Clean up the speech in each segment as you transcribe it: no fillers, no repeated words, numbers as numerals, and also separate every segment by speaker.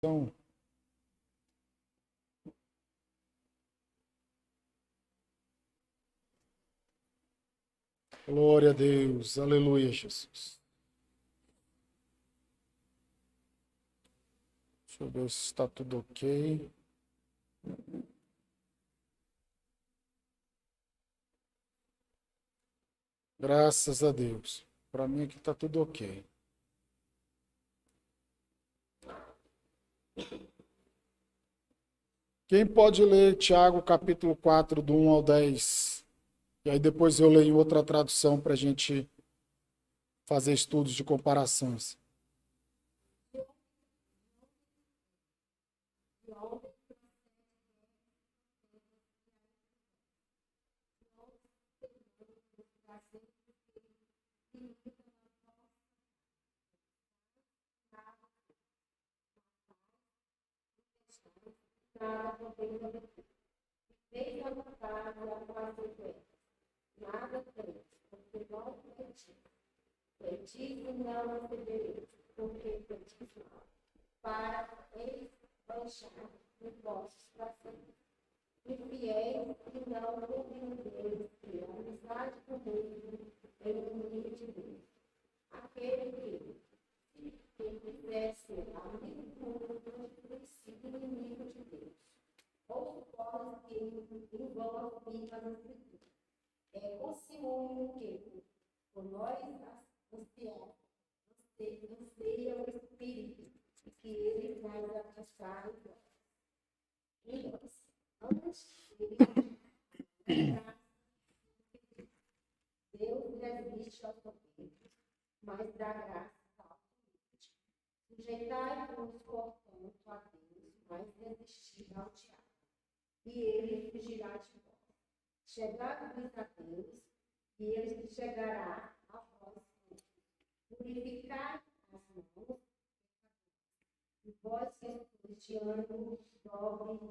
Speaker 1: Então, glória a Deus, aleluia, Jesus. Deixa eu ver se está tudo ok. Graças a Deus. Para mim aqui está tudo ok. Quem pode ler Tiago capítulo 4, do 1 ao 10? E aí depois eu leio outra tradução para a gente fazer estudos de comparações.
Speaker 2: Nada tem, porque não acredito. Acredito não receberei, porque acredito não. Para eles baixar os vossos prazeres. E fiéis e não compreendeis que a amizade comigo é o inimigo de Deus. Aquele que quiser ser amigo do princípio inimigo de Deus. Ou pode que envolva viva na escritura. É o ciúme que, por nós, anseia o Espírito, e que ele vai afastar o Deus. Antes Deus resiste aos soberbos, mas dá graça ao humilde. Sujeitai-vos, portanto, a Deus, mas resisti ao diabo, e ele fugirá de vós. Chegai-vos a Deus, e ele chegará a vós. Purificai as mãos, e vós que estáis de ânimo dobre,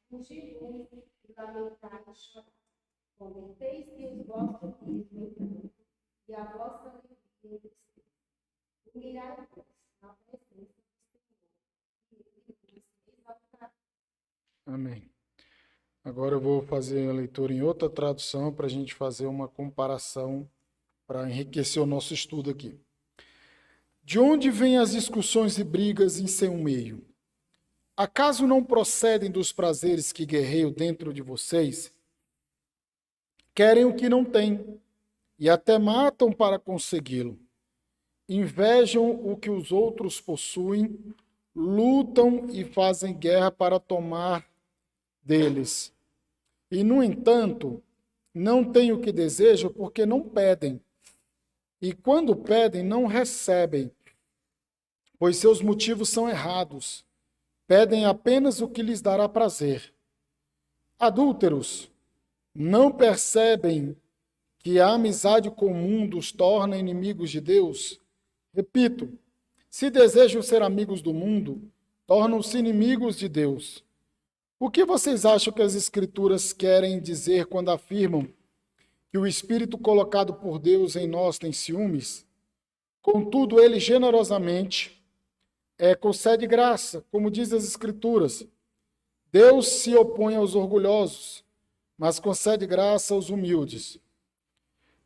Speaker 2: fugir e lamentar e chorar. Converteis-se os vossos risos em pranto, e a vossa alegria em tristeza. Humilhai-vos na presença do Senhor, e ele vos exaltará.
Speaker 1: Amém. Agora eu vou fazer a leitura em outra tradução para a gente fazer uma comparação para enriquecer o nosso estudo aqui. De onde vêm as discussões e brigas em seu meio? Acaso não procedem dos prazeres que guerreiam dentro de vocês? Querem o que não têm e até matam para consegui-lo. Invejam o que os outros possuem, lutam e fazem guerra para tomar deles. E, no entanto, não têm o que desejam porque não pedem. E quando pedem, não recebem, pois seus motivos são errados. Pedem apenas o que lhes dará prazer. Adúlteros, não percebem que a amizade comum os torna inimigos de Deus? Repito, se desejam ser amigos do mundo, tornam-se inimigos de Deus. O que vocês acham que as Escrituras querem dizer quando afirmam que o Espírito colocado por Deus em nós tem ciúmes? Contudo, ele generosamente concede graça, como diz as Escrituras. Deus se opõe aos orgulhosos, mas concede graça aos humildes.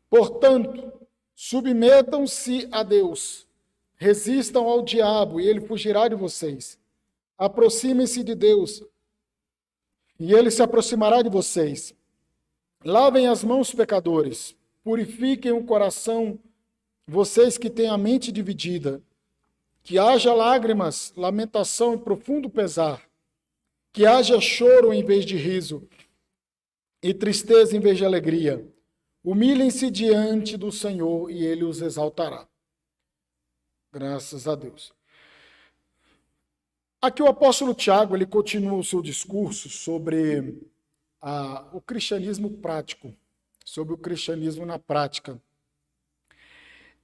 Speaker 1: Portanto, submetam-se a Deus, resistam ao diabo e ele fugirá de vocês. Aproximem-se de Deus e ele se aproximará de vocês. Lavem as mãos, pecadores, purifiquem o coração, vocês que têm a mente dividida. Que haja lágrimas, lamentação e profundo pesar. Que haja choro em vez de riso e tristeza em vez de alegria. Humilhem-se diante do Senhor e ele os exaltará. Graças a Deus. Aqui o apóstolo Tiago, ele continua o seu discurso sobre o cristianismo prático, sobre o cristianismo na prática.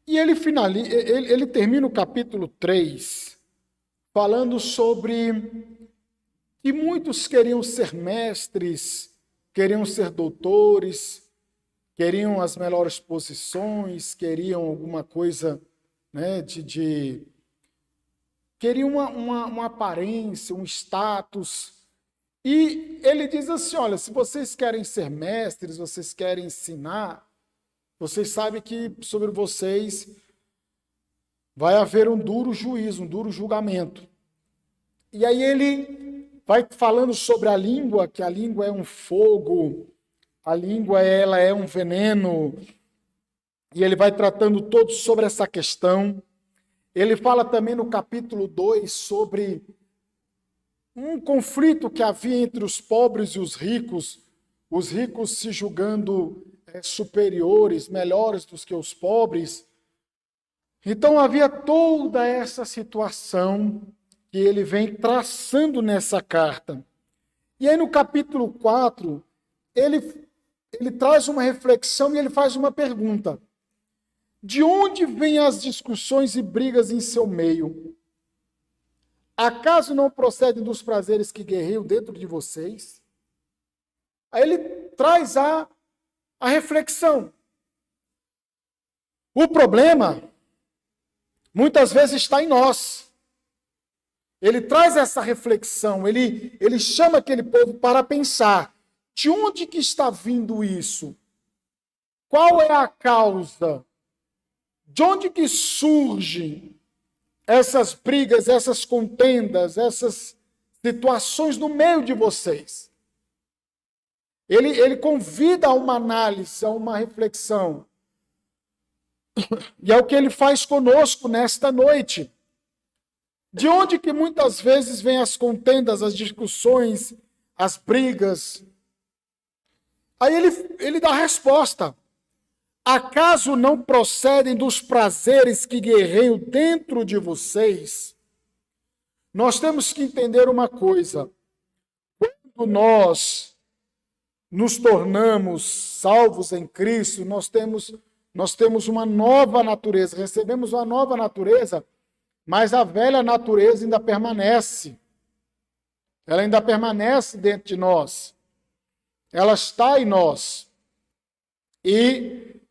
Speaker 1: E ele termina o capítulo 3 falando sobre que muitos queriam ser mestres, queriam ser doutores, queriam as melhores posições, queriam alguma coisa né? Queria uma aparência, um status. E ele diz assim, olha, se vocês querem ser mestres, vocês querem ensinar, vocês sabem que sobre vocês vai haver um duro juízo, um duro julgamento. E aí ele vai falando sobre a língua, que a língua é um fogo, a língua ela é um veneno, e ele vai tratando todo sobre essa questão. Ele fala também no capítulo 2 sobre um conflito que havia entre os pobres e os ricos se julgando superiores, melhores do que os pobres. Então havia toda essa situação que ele vem traçando nessa carta. E aí no capítulo 4, ele traz uma reflexão e ele faz uma pergunta. De onde vêm as discussões e brigas em seu meio? Acaso não procedem dos prazeres que guerreiam dentro de vocês? Aí ele traz a reflexão. O problema, muitas vezes, está em nós. Ele traz essa reflexão, ele chama aquele povo para pensar. De onde que está vindo isso? Qual é a causa? De onde que surgem essas brigas, essas contendas, essas situações no meio de vocês? Ele convida a uma análise, a uma reflexão. E é o que ele faz conosco nesta noite. De onde que muitas vezes vêm as contendas, as discussões, as brigas? Aí ele dá a resposta. Acaso não procedem dos prazeres que guerreiam dentro de vocês? Nós temos que entender uma coisa. Quando nós nos tornamos salvos em Cristo, nós temos uma nova natureza, recebemos uma nova natureza, mas a velha natureza ainda permanece. Ela ainda permanece dentro de nós. Ela está em nós. E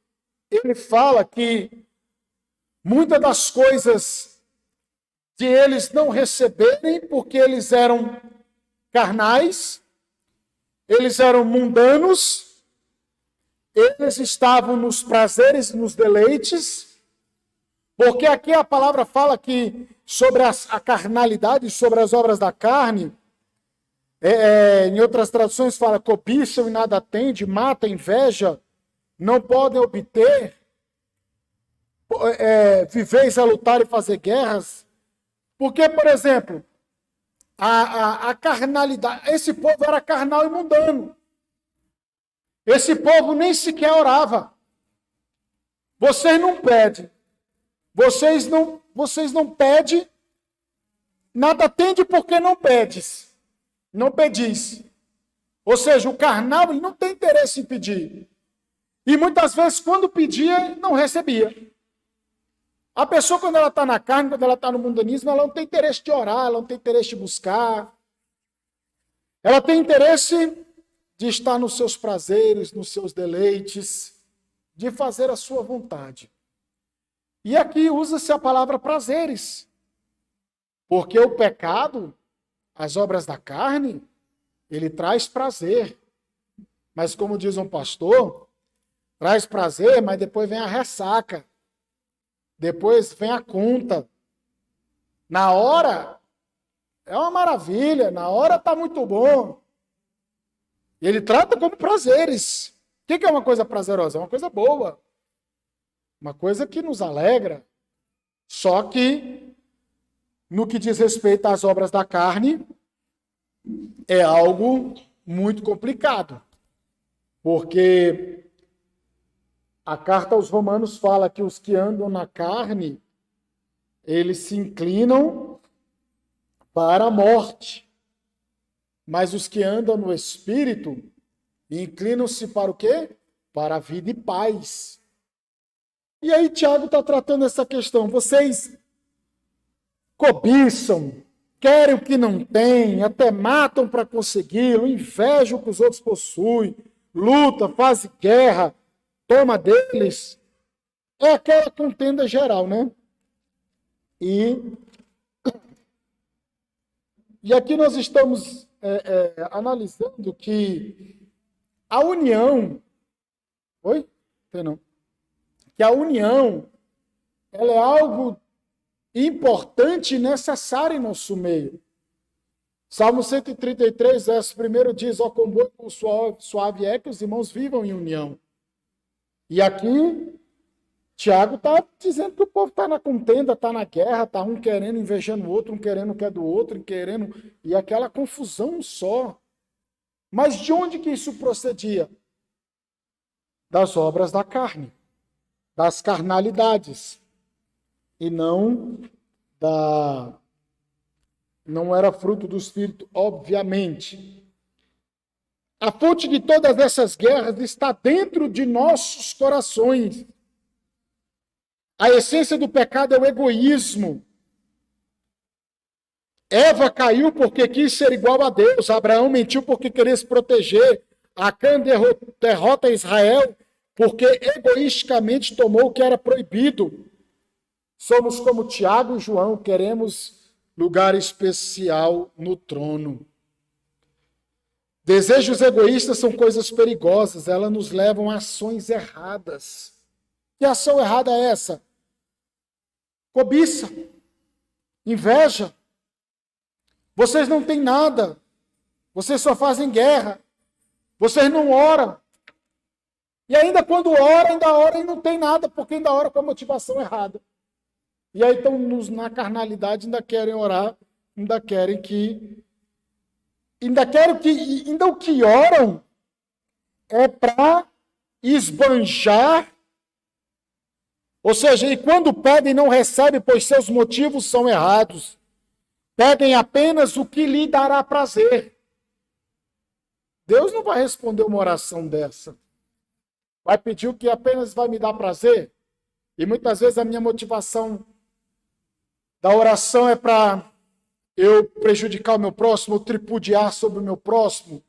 Speaker 1: ele fala que muitas das coisas de eles não receberem porque eles eram carnais, eles eram mundanos, eles estavam nos prazeres, nos deleites, porque aqui a palavra fala que sobre a carnalidade, sobre as obras da carne, em outras traduções fala cobiçam e nada tende, mata, inveja, não podem obter, viveis a lutar e fazer guerras. Porque, por exemplo, a carnalidade, esse povo era carnal e mundano. Esse povo nem sequer orava. Vocês não pedem. Vocês não pedem, nada tende porque não pedes. Não pedis. Ou seja, o carnal ele não tem interesse em pedir. E muitas vezes, quando pedia, não recebia. A pessoa, quando ela está na carne, quando ela está no mundanismo, ela não tem interesse de orar, ela não tem interesse de buscar. Ela tem interesse de estar nos seus prazeres, nos seus deleites, de fazer a sua vontade. E aqui usa-se a palavra prazeres. Porque o pecado, as obras da carne, ele traz prazer. Mas como diz um pastor, traz prazer, mas depois vem a ressaca. Depois vem a conta. Na hora, é uma maravilha. Na hora está muito bom. E ele trata como prazeres. O que é uma coisa prazerosa? É uma coisa boa. Uma coisa que nos alegra. Só que, no que diz respeito às obras da carne, é algo muito complicado. Porque a carta aos Romanos fala que os que andam na carne, eles se inclinam para a morte. Mas os que andam no Espírito, inclinam-se para o quê? Para a vida e paz. E aí Tiago está tratando essa questão. Vocês cobiçam, querem o que não têm, até matam para consegui-lo, invejam o que os outros possuem, luta, fazem guerra, toma deles. É aquela contenda geral, né? E aqui nós estamos analisando que a união, Tem não. Que a união, ela é algo importante e necessário em nosso meio. Salmo 133, verso 1 diz: ó, quão bom e quão suave é que os irmãos vivam em união. E aqui, Tiago está dizendo que o povo está na contenda, está na guerra, está um querendo, invejando o outro, um querendo o que é do outro, e aquela confusão só. Mas de onde que isso procedia? Das obras da carne, das carnalidades, e não era fruto do Espírito, obviamente. A fonte de todas essas guerras está dentro de nossos corações. A essência do pecado é o egoísmo. Eva caiu porque quis ser igual a Deus. Abraão mentiu porque queria se proteger. Acã derrota Israel porque egoisticamente tomou o que era proibido. Somos como Tiago e João, queremos lugar especial no trono. Desejos egoístas são coisas perigosas, elas nos levam a ações erradas. Que ação errada é essa? Cobiça, inveja. Vocês não têm nada, vocês só fazem guerra, vocês não oram. E ainda quando oram e não tem nada, porque ainda oram com a motivação errada. E aí estão na carnalidade, ainda querem orar, ainda o que oram é para esbanjar, ou seja, e quando pedem não recebem, pois seus motivos são errados. Pedem apenas o que lhe dará prazer. Deus não vai responder uma oração dessa. Vai pedir o que apenas vai me dar prazer? E muitas vezes a minha motivação da oração é para eu prejudicar o meu próximo, ou tripudiar sobre o meu próximo,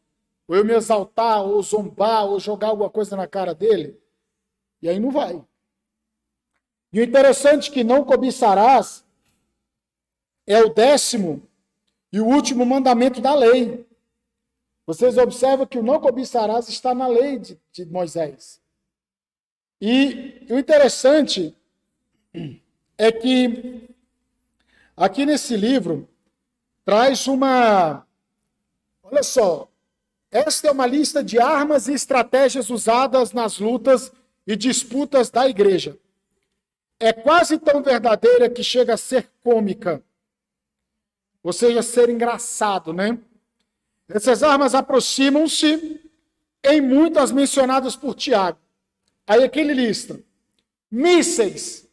Speaker 1: ou eu me exaltar, ou zombar, ou jogar alguma coisa na cara dele. E aí não vai. E o interessante é que não cobiçarás é o 10º e o último mandamento da lei. Vocês observam que o não cobiçarás está na lei de Moisés. E o interessante é que aqui nesse livro traz olha só, esta é uma lista de armas e estratégias usadas nas lutas e disputas da igreja. É quase tão verdadeira que chega a ser cômica. Ou seja, ser engraçado, né? Essas armas aproximam-se em muitas mencionadas por Tiago. Aí aqui ele lista. Mísseis.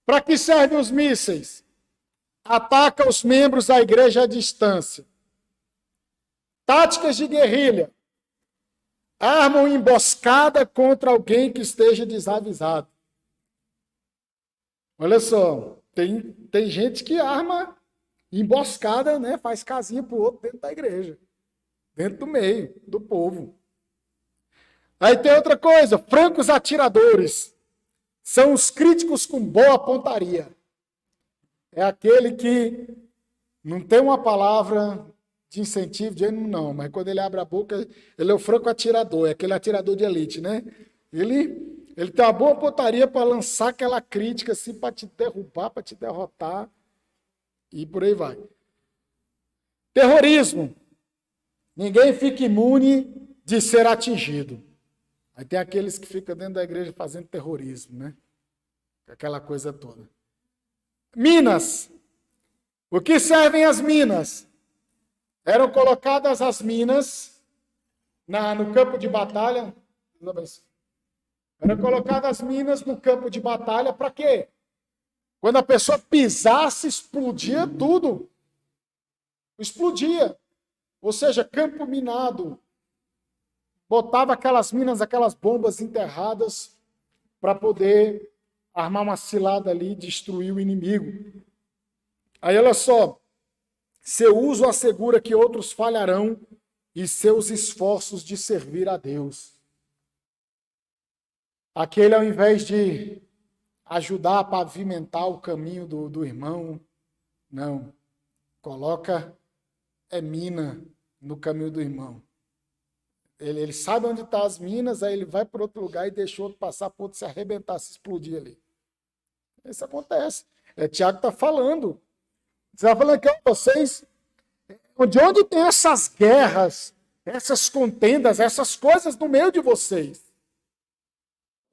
Speaker 1: Para que servem os mísseis? Ataca os membros da igreja à distância. Táticas de guerrilha. Armam emboscada contra alguém que esteja desavisado. Olha só, tem gente que arma emboscada, né? Faz casinha para o outro dentro da igreja. Dentro do meio, do povo. Aí tem outra coisa, francos atiradores. São os críticos com boa pontaria. É aquele que não tem uma palavra de incentivo, de ânimo, não. Mas quando ele abre a boca, ele é o franco atirador. É aquele atirador de elite, né? Ele tem uma boa pontaria para lançar aquela crítica assim, para te derrubar, para te derrotar. E por aí vai. Terrorismo. Ninguém fica imune de ser atingido. Aí tem aqueles que ficam dentro da igreja fazendo terrorismo, né? Aquela coisa toda. Minas. O que servem as minas? Eram colocadas as minas no campo de batalha. Eram colocadas as minas no campo de batalha para quê? Quando a pessoa pisasse, explodia tudo. Explodia. Ou seja, campo minado. Botava aquelas minas, aquelas bombas enterradas para poder armar uma cilada ali e destruir o inimigo. Aí olha só, seu uso assegura que outros falharão e seus esforços de servir a Deus. Aquele, ao invés de ajudar a pavimentar o caminho do irmão. Não. Coloca mina no caminho do irmão. Ele sabe onde estão as minas, aí ele vai para outro lugar e deixa o outro passar para o outro se arrebentar, se explodir ali. Isso acontece. Tiago está falando. Você está falando aqui, vocês, de onde tem essas guerras, essas contendas, essas coisas no meio de vocês?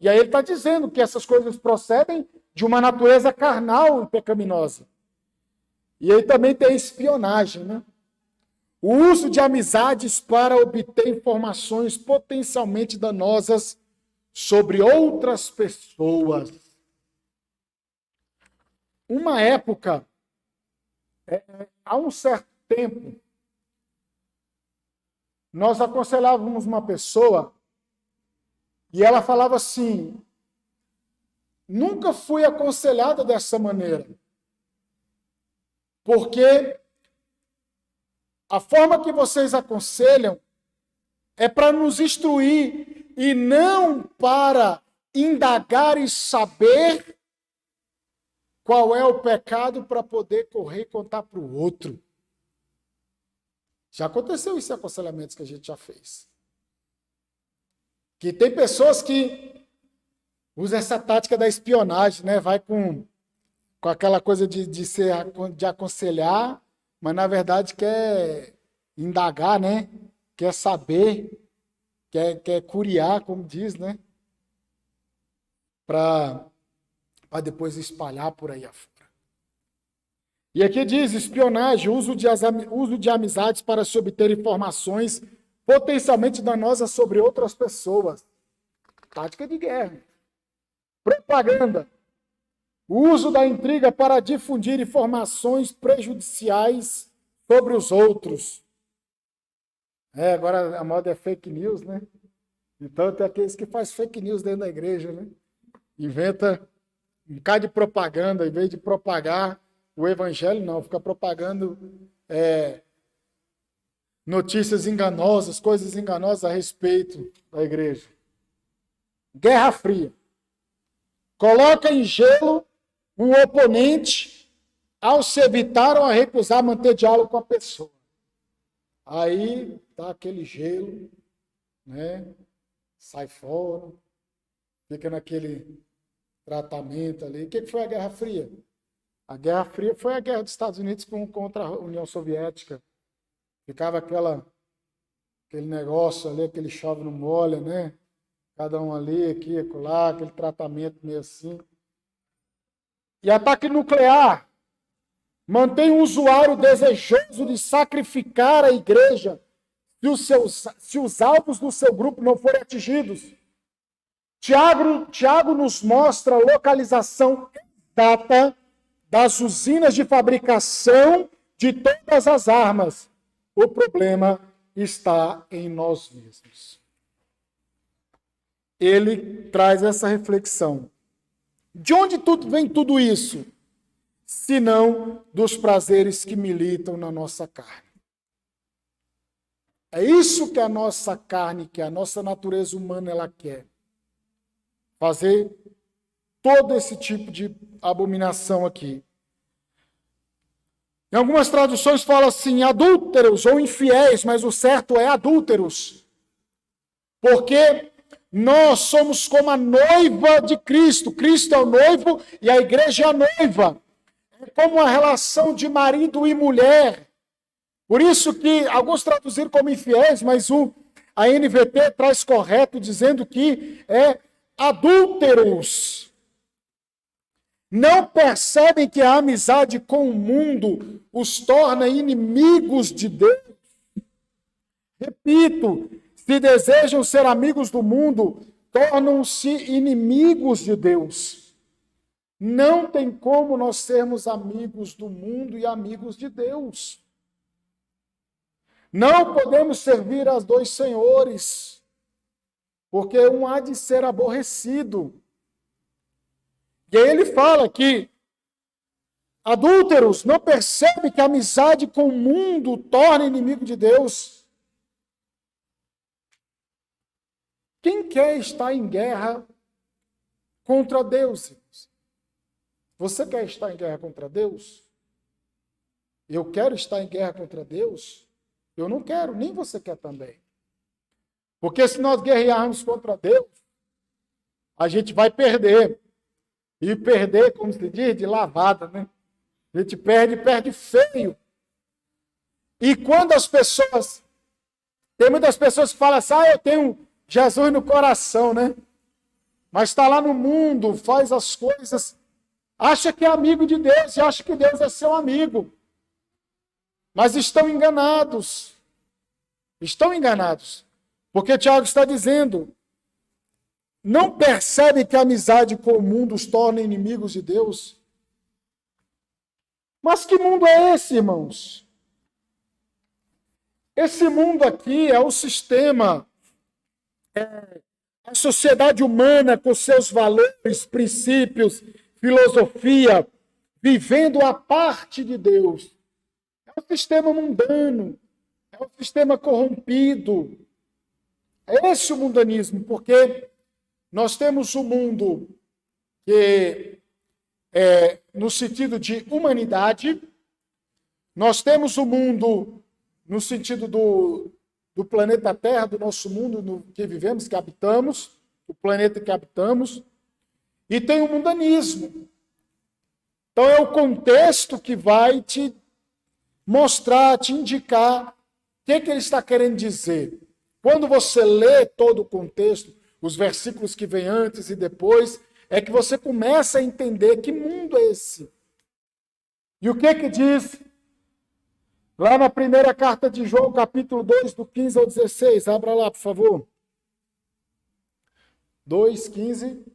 Speaker 1: E aí ele está dizendo que essas coisas procedem de uma natureza carnal e pecaminosa. E aí também tem espionagem, né? O uso de amizades para obter informações potencialmente danosas sobre outras pessoas. Uma época, há um certo tempo, nós aconselhávamos uma pessoa e ela falava assim: nunca fui aconselhada dessa maneira, porque a forma que vocês aconselham é para nos instruir e não para indagar e saber qual é o pecado para poder correr e contar para o outro. Já aconteceu isso em aconselhamentos que a gente já fez. Que tem pessoas que usam essa tática da espionagem, né? Vai com aquela coisa de aconselhar, mas na verdade quer indagar, né? Quer saber, quer curiar, como diz, né? Para depois espalhar por aí afora. E aqui diz: espionagem, uso de amizades para se obter informações potencialmente danosas sobre outras pessoas. Tática de guerra. Propaganda. O uso da intriga para difundir informações prejudiciais sobre os outros. Agora a moda é fake news, né? Então tem aqueles que fazem fake news dentro da igreja, né? Inventa um bocado de propaganda, em vez de propagar o evangelho, não, fica propagando notícias enganosas, coisas enganosas a respeito da igreja. Guerra Fria. Coloca em gelo um oponente ao se evitar ou a recusar manter diálogo com a pessoa. Aí dá aquele gelo, né? Sai fora, fica naquele tratamento ali. O que foi a Guerra Fria? A Guerra Fria foi a guerra dos Estados Unidos contra a União Soviética. Ficava aquele negócio ali, aquele chove não molha, né? Cada um ali, aqui, acolá, aquele tratamento meio assim. E ataque nuclear mantém o usuário desejoso de sacrificar a igreja se os alvos do seu grupo não forem atingidos. Tiago nos mostra a localização exata das usinas de fabricação de todas as armas. O problema está em nós mesmos. Ele traz essa reflexão. De onde vem tudo isso? Senão dos prazeres que militam na nossa carne. É isso que a nossa carne, que a nossa natureza humana, ela quer. Fazer todo esse tipo de abominação aqui. Em algumas traduções fala assim, adúlteros ou infiéis, mas o certo é adúlteros. Porque nós somos como a noiva de Cristo. Cristo é o noivo e a igreja é a noiva. É como uma relação de marido e mulher. Por isso que alguns traduziram como infiéis, mas a NVT traz correto, dizendo que é adúlteros. Não percebem que a amizade com o mundo os torna inimigos de Deus? Repito, se desejam ser amigos do mundo, tornam-se inimigos de Deus. Não tem como nós sermos amigos do mundo e amigos de Deus. Não podemos servir aos dois senhores, porque um há de ser aborrecido. E aí ele fala que adúlteros não percebem que a amizade com o mundo torna inimigo de Deus. Quem quer estar em guerra contra Deus? Você quer estar em guerra contra Deus? Eu quero estar em guerra contra Deus? Eu não quero, nem você quer também. Porque se nós guerrearmos contra Deus, a gente vai perder. E perder, como se diz, de lavada, né? A gente perde feio. E quando as pessoas... Tem muitas pessoas que falam assim, eu tenho Jesus no coração, né? Mas está lá no mundo, faz as coisas, acha que é amigo de Deus e acha que Deus é seu amigo. Mas estão enganados. Estão enganados. Porque Tiago está dizendo, não percebe que a amizade com o mundo os torna inimigos de Deus? Mas que mundo é esse, irmãos? Esse mundo aqui é o sistema, a sociedade humana com seus valores, princípios, filosofia, vivendo a parte de Deus. É um sistema mundano, é um sistema corrompido. É esse o mundanismo, porque nós temos um mundo que é no sentido de humanidade, nós temos o mundo no sentido do planeta Terra, do nosso mundo no que vivemos, que habitamos, o planeta que habitamos, e tem o mundanismo. Então é o contexto que vai te mostrar, te indicar o que ele está querendo dizer. Quando você lê todo o contexto, os versículos que vêm antes e depois, é que você começa a entender que mundo é esse. E o que diz lá na primeira carta de João, capítulo 2, do 15 ao 16. Abra lá, por favor. 2, 15.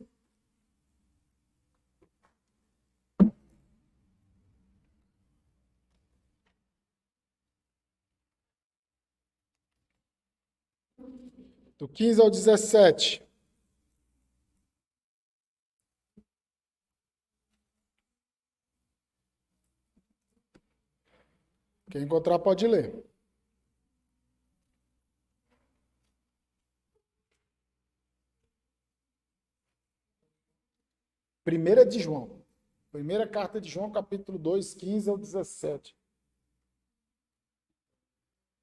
Speaker 1: Do 15 ao 17. Quem encontrar pode ler. Primeira de João. Primeira carta de João, capítulo 2, 15 ao 17.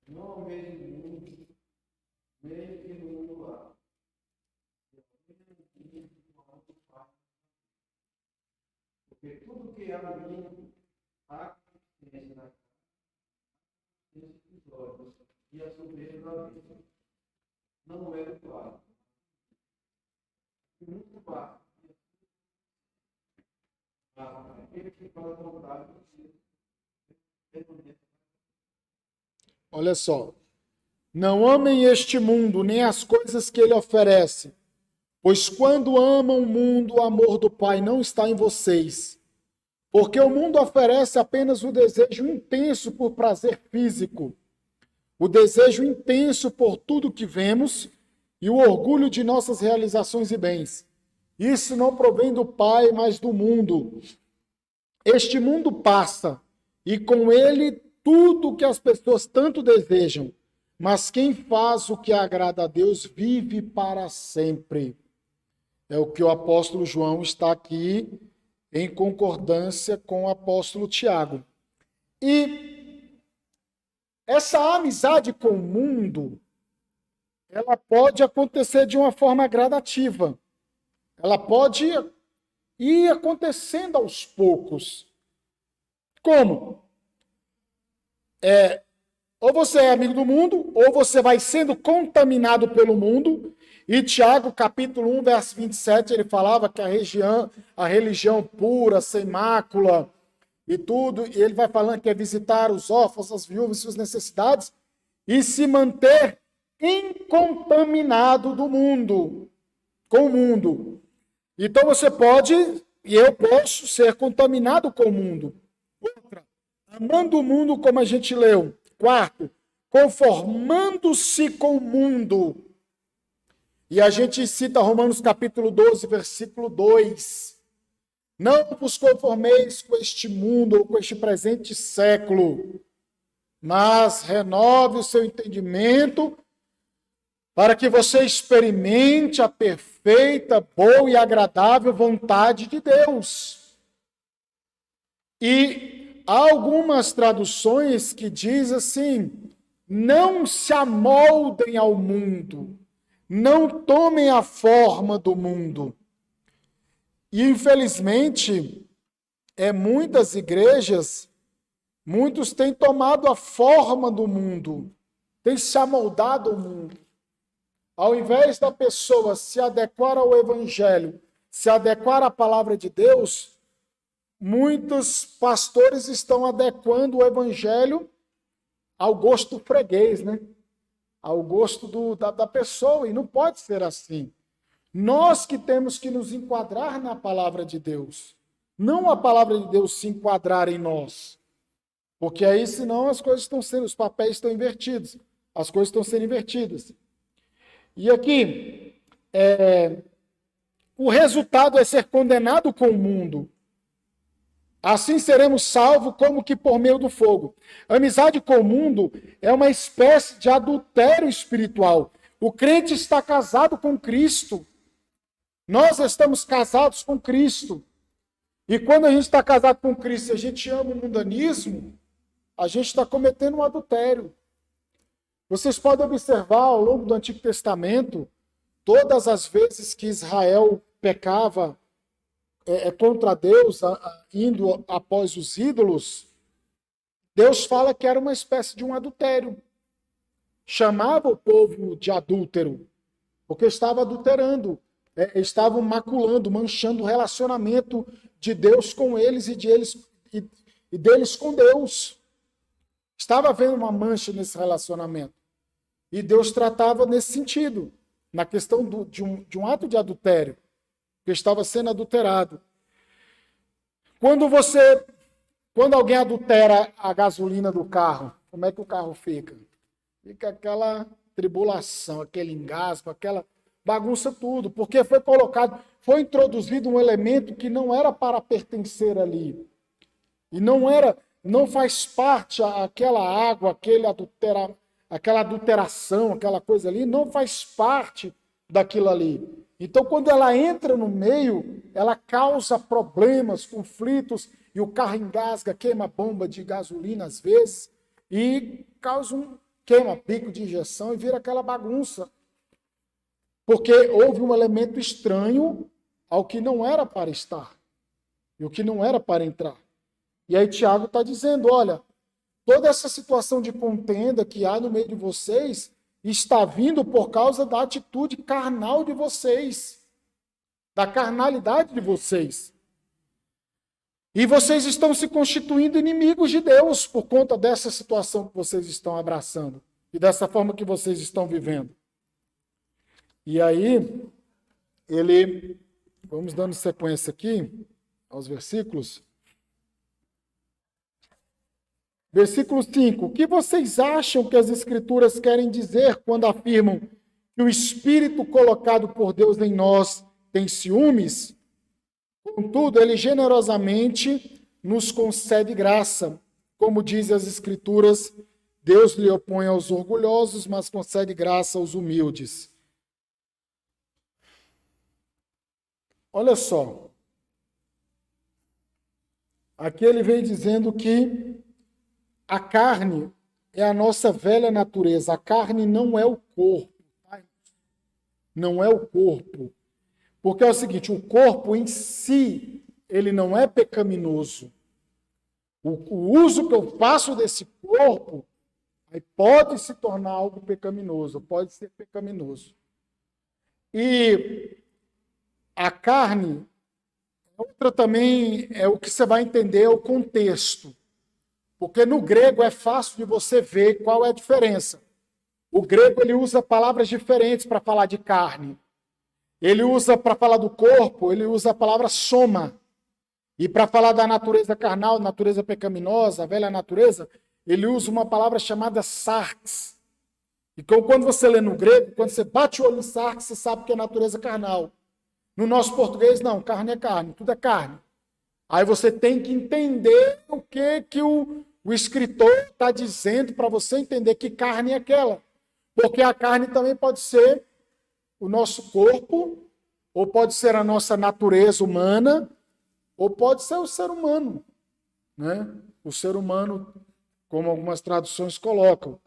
Speaker 3: Não amei o mundo, nem que no mundo há. Porque tudo que há no mundo há consciência na dos olhos e a soberba da vista. Não é do claro. E muito baixo. Aquele que fala a vontade
Speaker 1: Olha só. Não amem este mundo, nem as coisas que ele oferece. Pois quando amam o mundo, o amor do Pai não está em vocês. Porque o mundo oferece apenas o desejo intenso por prazer físico, o desejo intenso por tudo que vemos e o orgulho de nossas realizações e bens. Isso não provém do Pai, mas do mundo. Este mundo passa, e com ele tudo o que as pessoas tanto desejam. Mas quem faz o que agrada a Deus vive para sempre. É o que o apóstolo João está aqui em concordância com o apóstolo Tiago. E essa amizade com o mundo, ela pode acontecer de uma forma gradativa. Ela pode ir acontecendo aos poucos. Como? Ou você é amigo do mundo, ou você vai sendo contaminado pelo mundo. E Tiago, capítulo 1, verso 27, ele falava que a religião pura, sem mácula e tudo, e ele vai falando que é visitar os órfãos, as viúvas e suas necessidades, e se manter incontaminado do mundo, com o mundo. Então você pode, e eu posso, ser contaminado com o mundo. Outra, amando o mundo como a gente leu. Quarto, conformando-se com o mundo. E a gente cita Romanos capítulo 12, versículo 2. Não vos conformeis com este mundo ou com este presente século, mas renove o seu entendimento para que você experimente a perfeita, boa e agradável vontade de Deus. E há algumas traduções que diz assim: não se amoldem ao mundo, não tomem a forma do mundo. E infelizmente, muitas igrejas, muitos têm tomado a forma do mundo, têm se amoldado ao mundo. Ao invés da pessoa se adequar ao evangelho, se adequar à palavra de Deus, muitos pastores estão adequando o evangelho ao gosto do freguês, né? Ao gosto da pessoa, e não pode ser assim. Nós que temos que nos enquadrar na palavra de Deus, não a palavra de Deus se enquadrar em nós, porque aí senão as coisas estão sendo, os papéis estão invertidos, as coisas estão sendo invertidas. E aqui, o resultado é ser condenado com o mundo. Assim seremos salvos como que por meio do fogo. A amizade com o mundo é uma espécie de adultério espiritual. O crente está casado com Cristo. Nós estamos casados com Cristo. E quando a gente está casado com Cristo e a gente ama o mundanismo, a gente está cometendo um adultério. Vocês podem observar ao longo do Antigo Testamento, todas as vezes que Israel pecava contra Deus, indo após os ídolos, Deus fala que era uma espécie de um adultério. Chamava o povo de adúltero, porque estava adulterando, estavam maculando, manchando o relacionamento de Deus com eles e deles com Deus. Estava havendo uma mancha nesse relacionamento. E Deus tratava nesse sentido, na questão de um ato de adultério, que estava sendo adulterado. Quando alguém adultera a gasolina do carro, como é que o carro fica? Fica aquela tribulação, aquele engasgo, aquela bagunça tudo, porque foi introduzido um elemento que não era para pertencer ali. E não faz parte aquela água, aquela adulteração, aquela coisa ali, não faz parte daquilo ali. Então, quando ela entra no meio, ela causa problemas, conflitos, e o carro engasga, queima bomba de gasolina às vezes, e queima pico de injeção e vira aquela bagunça. Porque houve um elemento estranho ao que não era para estar, e o que não era para entrar. E aí Tiago está dizendo, olha, toda essa situação de contenda que há no meio de vocês está vindo por causa da atitude carnal de vocês, da carnalidade de vocês. E vocês estão se constituindo inimigos de Deus por conta dessa situação que vocês estão abraçando e dessa forma que vocês estão vivendo. E aí, vamos dando sequência aqui aos versículos. Versículo 5. O que vocês acham que as Escrituras querem dizer quando afirmam que o Espírito colocado por Deus em nós tem ciúmes? Contudo, ele generosamente nos concede graça. Como diz as Escrituras, Deus lhe opõe aos orgulhosos, mas concede graça aos humildes. Olha só. Aqui ele vem dizendo que a carne é a nossa velha natureza. A carne não é o corpo. Tá? Não é o corpo. Porque é o seguinte, o corpo em si, ele não é pecaminoso. O uso que eu faço desse corpo aí pode se tornar algo pecaminoso, pode ser pecaminoso. E a carne, outra também é o que você vai entender, é o contexto. Porque no grego é fácil de você ver qual é a diferença. O grego ele usa palavras diferentes para falar de carne. Ele usa, para falar do corpo, ele usa a palavra soma. E para falar da natureza carnal, natureza pecaminosa, a velha natureza, ele usa uma palavra chamada sarx. E quando você lê no grego, quando você bate o olho em sarx, você sabe que é natureza carnal. No nosso português, não, carne é carne, tudo é carne. Aí você tem que entender o que o escritor está dizendo para você entender que carne é aquela. Porque a carne também pode ser o nosso corpo, ou pode ser a nossa natureza humana, ou pode ser o ser humano. né? O ser humano, como algumas traduções colocam.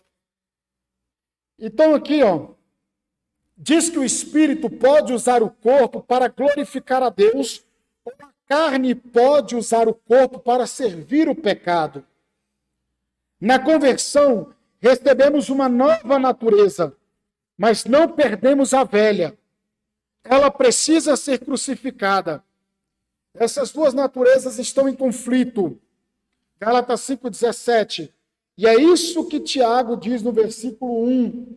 Speaker 1: Então aqui, ó, diz que o espírito pode usar o corpo para glorificar a Deus, ou a carne pode usar o corpo para servir o pecado. Na conversão, recebemos uma nova natureza, mas não perdemos a velha. Ela precisa ser crucificada. Essas duas naturezas estão em conflito. Gálatas 5,17. E é isso que Tiago diz no versículo 1,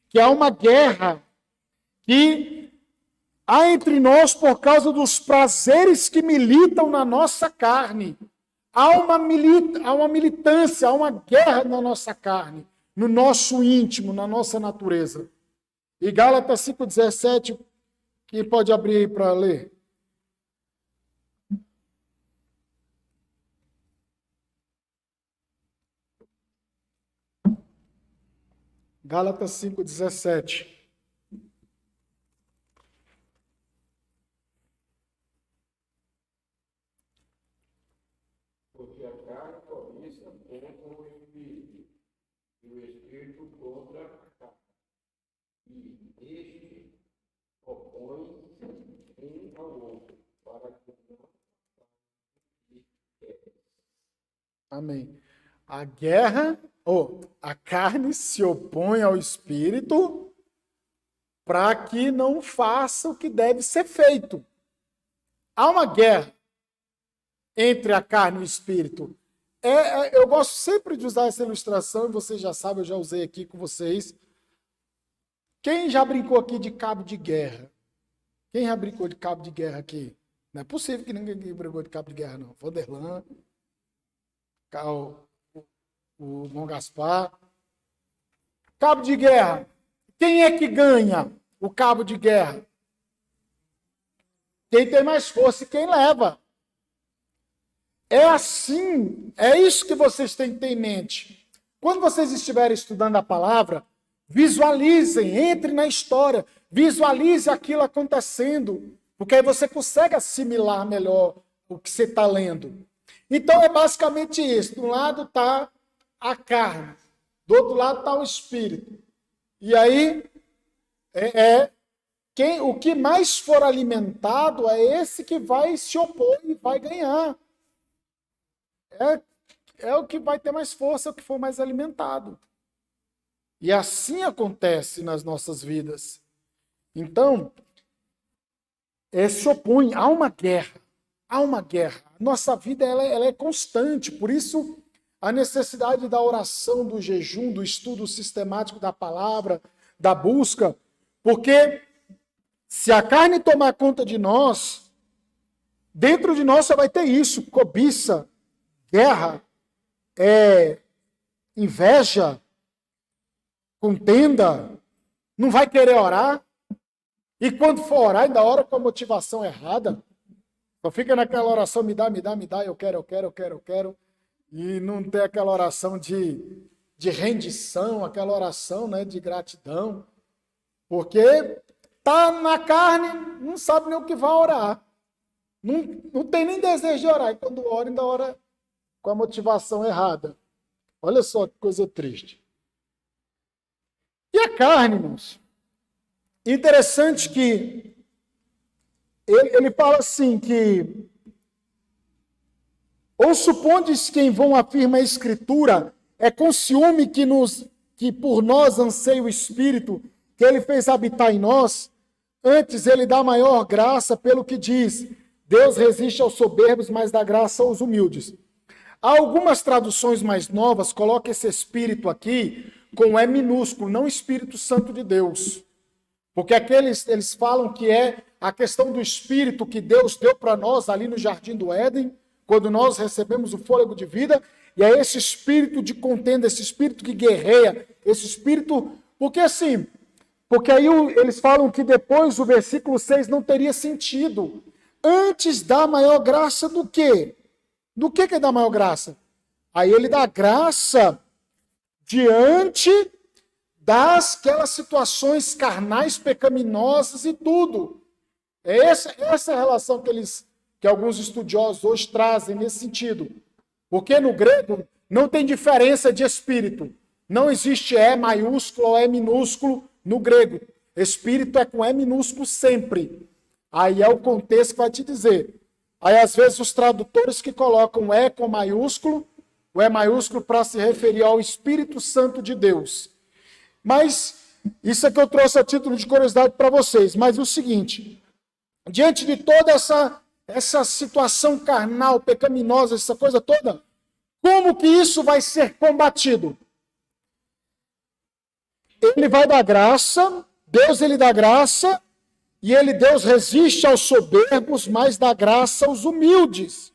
Speaker 1: que há uma guerra que há entre nós por causa dos prazeres que militam na nossa carne. Há uma militância, há uma guerra na nossa carne, no nosso íntimo, na nossa natureza. E Gálatas 5,17, quem pode abrir aí para ler? Gálatas 5,17.
Speaker 4: Porque a carne cobiça contra o espírito, e o espírito contra a carne. E este opõe um ao outro, para que não façam.
Speaker 1: Amém. A guerra, a carne se opõe ao espírito para que não faça o que deve ser feito. Há uma guerra entre a carne e o espírito. Eu gosto sempre de usar essa ilustração, e vocês já sabem, eu já usei aqui com vocês. Quem já brincou aqui de cabo de guerra? Quem já brincou de cabo de guerra aqui? Não é possível que ninguém brincou de cabo de guerra, não. Vanderlan, o Dom Gaspar. Cabo de guerra. Quem é que ganha o cabo de guerra? Quem tem mais força e quem leva. É assim, é isso que vocês têm que ter em mente. Quando vocês estiverem estudando a palavra, visualizem, entre na história, visualize aquilo acontecendo, porque aí você consegue assimilar melhor o que você está lendo. Então é basicamente isso. De um lado está a carne, do outro lado está o espírito. E aí, o que mais for alimentado é esse que vai se opor e vai ganhar. É o que vai ter mais força, é o que for mais alimentado. E assim acontece nas nossas vidas. Então, se opõe, há uma guerra. Há uma guerra. Nossa vida ela é constante, por isso a necessidade da oração, do jejum, do estudo sistemático da palavra, da busca, porque se a carne tomar conta de nós, dentro de nós só vai ter isso, cobiça, guerra, inveja, contenda, não vai querer orar, e quando for orar, ainda ora com a motivação errada, só fica naquela oração, me dá, eu quero, e não tem aquela oração de rendição, aquela oração, né, de gratidão, porque tá na carne, não sabe nem o que vai orar, não tem nem desejo de orar, e quando ora, ainda ora com a motivação errada. Olha só que coisa triste. E a carne, irmãos? Interessante que ele fala assim que ou supondes que em vão afirma a Escritura, é com ciúme que por nós anseia o Espírito, que ele fez habitar em nós, antes ele dá maior graça pelo que diz, Deus resiste aos soberbos, mas dá graça aos humildes. Há algumas traduções mais novas, coloca esse Espírito aqui com E minúsculo, não Espírito Santo de Deus. Porque eles falam que é a questão do Espírito que Deus deu para nós ali no Jardim do Éden, quando nós recebemos o fôlego de vida, e é esse espírito de contenda, esse espírito que guerreia, esse espírito... Porque aí eles falam que depois o versículo 6 não teria sentido. Antes dá maior graça do quê? Do que dá maior graça? Aí ele dá graça diante aquelas situações carnais, pecaminosas e tudo. Essa é a relação que alguns estudiosos hoje trazem nesse sentido. Porque no grego não tem diferença de espírito. Não existe E maiúsculo ou E minúsculo no grego. Espírito é com E minúsculo sempre. Aí é o contexto que vai te dizer. Aí, às vezes, os tradutores que colocam E com maiúsculo, o E maiúsculo para se referir ao Espírito Santo de Deus. Mas isso é que eu trouxe a título de curiosidade para vocês. Mas o seguinte, diante de toda essa situação carnal, pecaminosa, essa coisa toda, como que isso vai ser combatido? Ele vai dar graça, Deus ele dá graça, e Deus resiste aos soberbos, mas dá graça aos humildes.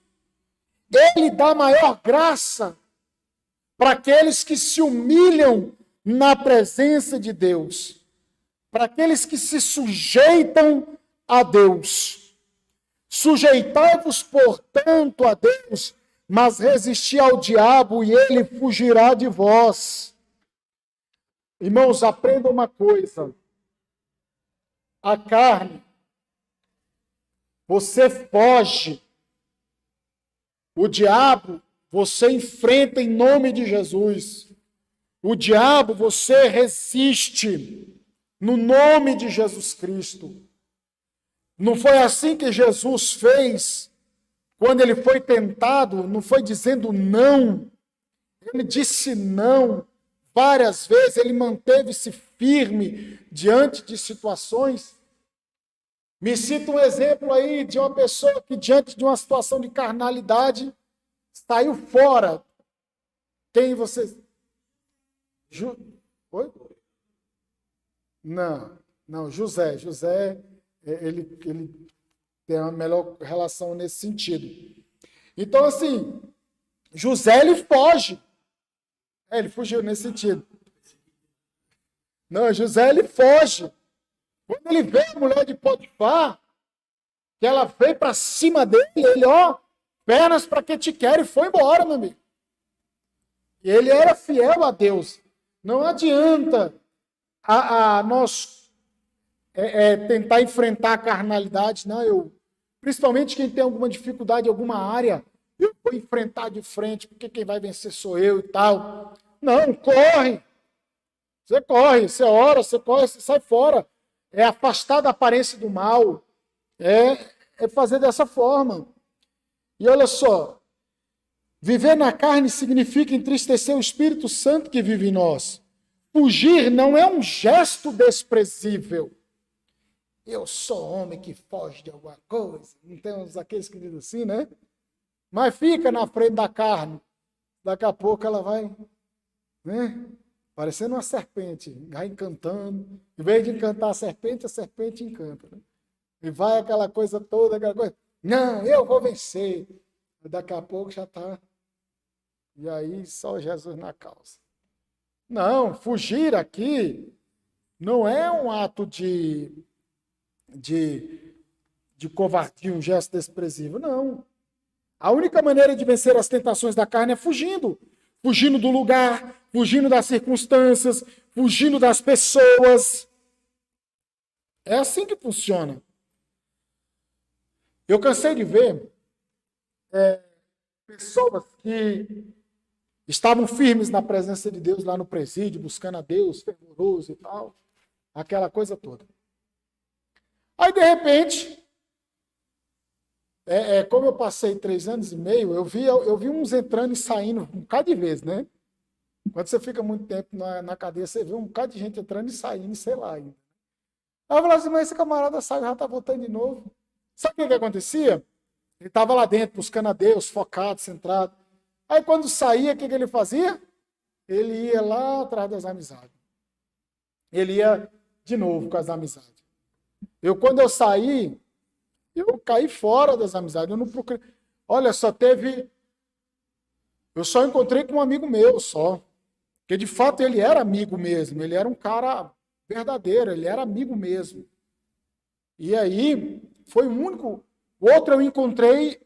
Speaker 1: Ele dá maior graça para aqueles que se humilham na presença de Deus, para aqueles que se sujeitam a Deus. Sujeitai-vos, portanto, a Deus, mas resisti ao diabo e ele fugirá de vós. Irmãos, aprendam uma coisa. A carne, você foge. O diabo, você enfrenta em nome de Jesus. O diabo, você resiste no nome de Jesus Cristo. Não foi assim que Jesus fez quando ele foi tentado? Não foi dizendo não. Ele disse não. Várias vezes ele manteve-se firme diante de situações. Me cita um exemplo aí de uma pessoa que, diante de uma situação de carnalidade, saiu fora. Quem você... Oi? Não, José. José, ele tem uma melhor relação nesse sentido. Então, assim, José, ele foge. Ele fugiu nesse sentido. Não, José, ele foge. Quando ele vê a mulher de Potifar, que ela veio para cima dele, ele, pernas para que te quero, e foi embora, meu amigo. E ele era fiel a Deus. Não adianta nós tentar enfrentar a carnalidade, não. Principalmente quem tem alguma dificuldade em alguma área, eu vou enfrentar de frente, porque quem vai vencer sou eu e tal. Não, corre. Você corre, você ora, você corre, você sai fora. É afastar da aparência do mal. É fazer dessa forma. E olha só, viver na carne significa entristecer o Espírito Santo que vive em nós. Fugir não é um gesto desprezível. Eu sou homem que foge de alguma coisa. Não tem uns aqueles que dizem assim, né? Mas fica na frente da carne. Daqui a pouco ela vai, né? Parecendo uma serpente, vai encantando. Em vez de encantar a serpente encanta. Né? E vai aquela coisa toda, aquela coisa. Não, eu vou vencer. Daqui a pouco já está. E aí só Jesus na causa. Não, fugir aqui não é um ato de covardia, um gesto desprezível, não. A única maneira de vencer as tentações da carne é fugindo. Fugindo do lugar, fugindo das circunstâncias, fugindo das pessoas. É assim que funciona. Eu cansei de ver pessoas que estavam firmes na presença de Deus lá no presídio, buscando a Deus, fervoroso e tal, aquela coisa toda. Aí, de repente, como eu passei 3 anos e meio, eu vi uns entrando e saindo um bocado de vezes, né? Quando você fica muito tempo na cadeia, você vê um bocado de gente entrando e saindo, sei lá. Aí eu falei assim, mas esse camarada saiu, já está voltando de novo. Sabe o que acontecia? Ele estava lá dentro, buscando a Deus, focado, centrado. Aí quando saía, o que ele fazia? Ele ia lá atrás das amizades. Ele ia de novo com as amizades. Quando eu saí, eu caí fora das amizades. Eu não procurei. Olha, eu só encontrei com um amigo meu, só. Porque de fato ele era amigo mesmo. Ele era um cara verdadeiro, ele era amigo mesmo. E aí, foi o único. O outro eu encontrei,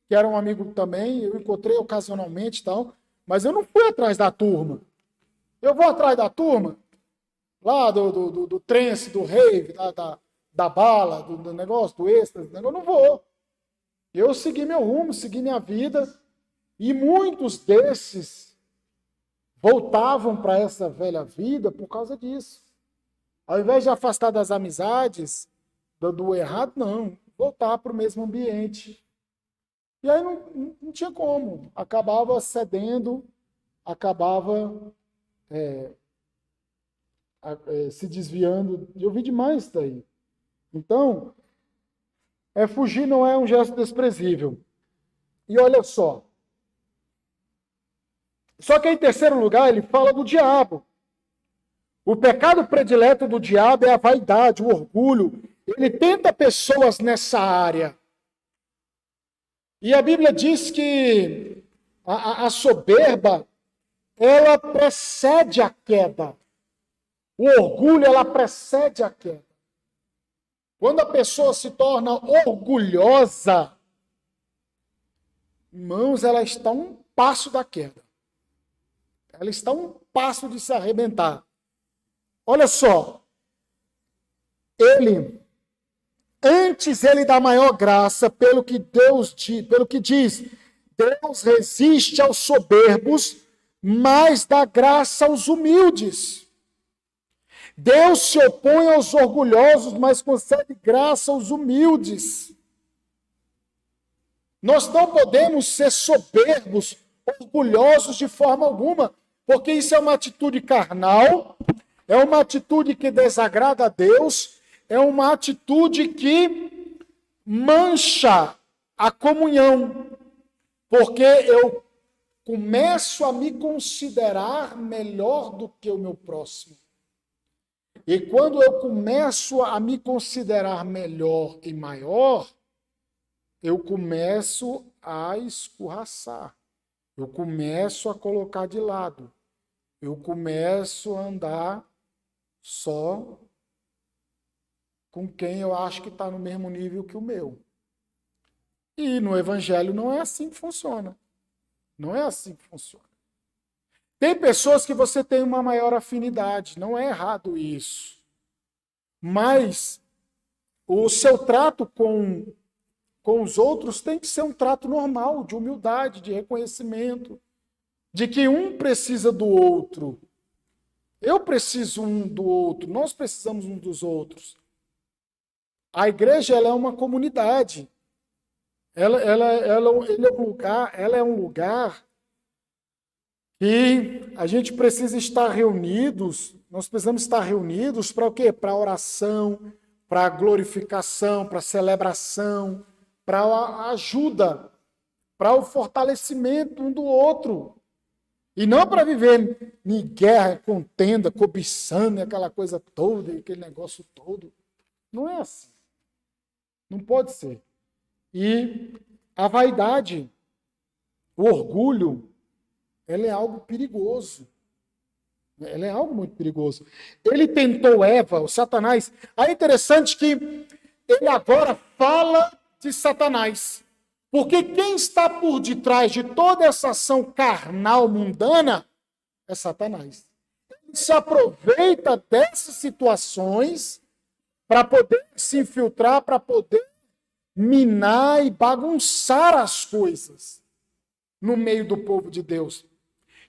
Speaker 1: que era um amigo também, eu encontrei ocasionalmente e tal, mas eu não fui atrás da turma. Eu vou atrás da turma, lá do trance, do rave, da bala, do negócio, do êxtase, eu não vou. Eu segui meu rumo, segui minha vida, E muitos desses voltavam para essa velha vida por causa disso. Ao invés de afastar das amizades, do errado, não. Voltar para o mesmo ambiente. E aí não tinha como. Acabava cedendo, acabava se desviando. Eu vi demais isso daí. Então, fugir não é um gesto desprezível. E olha só. Só que em terceiro lugar, ele fala do diabo. O pecado predileto do diabo é a vaidade, o orgulho. Ele tenta pessoas nessa área. E a Bíblia diz que a soberba, ela precede a queda. O orgulho, ela precede a queda. Quando a pessoa se torna orgulhosa, irmãos, ela está a um passo da queda. Ela está a um passo de se arrebentar. Olha só. Antes ele dá maior graça pelo que diz, Deus resiste aos soberbos, mas dá graça aos humildes. Deus se opõe aos orgulhosos, mas concede graça aos humildes. Nós não podemos ser soberbos, orgulhosos de forma alguma, porque isso é uma atitude carnal, é uma atitude que desagrada a Deus, é uma atitude que mancha a comunhão, porque eu começo a me considerar melhor do que o meu próximo. E quando eu começo a me considerar melhor e maior, eu começo a escorraçar, eu começo a colocar de lado, eu começo a andar só com quem eu acho que está no mesmo nível que o meu. E no Evangelho não é assim que funciona. Não é assim que funciona. Tem pessoas que você tem uma maior afinidade, não é errado isso. Mas o seu trato com os outros tem que ser um trato normal, de humildade, de reconhecimento, de que um precisa do outro. Eu preciso um do outro, nós precisamos um dos outros. A igreja, ela é uma comunidade. Ela é um lugar que a gente precisa estar reunidos. Nós precisamos estar reunidos para o quê? Para oração, para glorificação, para celebração, para a ajuda, para o fortalecimento um do outro. E não para viver em guerra, contenda, cobiçando, aquela coisa toda, aquele negócio todo. Não é assim. Não pode ser. E a vaidade, o orgulho, ela é algo perigoso. Ela é algo muito perigoso. Ele tentou Eva, o Satanás. É interessante que ele agora fala de Satanás. Porque quem está por detrás de toda essa ação carnal, mundana, é Satanás. Ele se aproveita dessas situações para poder se infiltrar, para poder minar e bagunçar as coisas no meio do povo de Deus.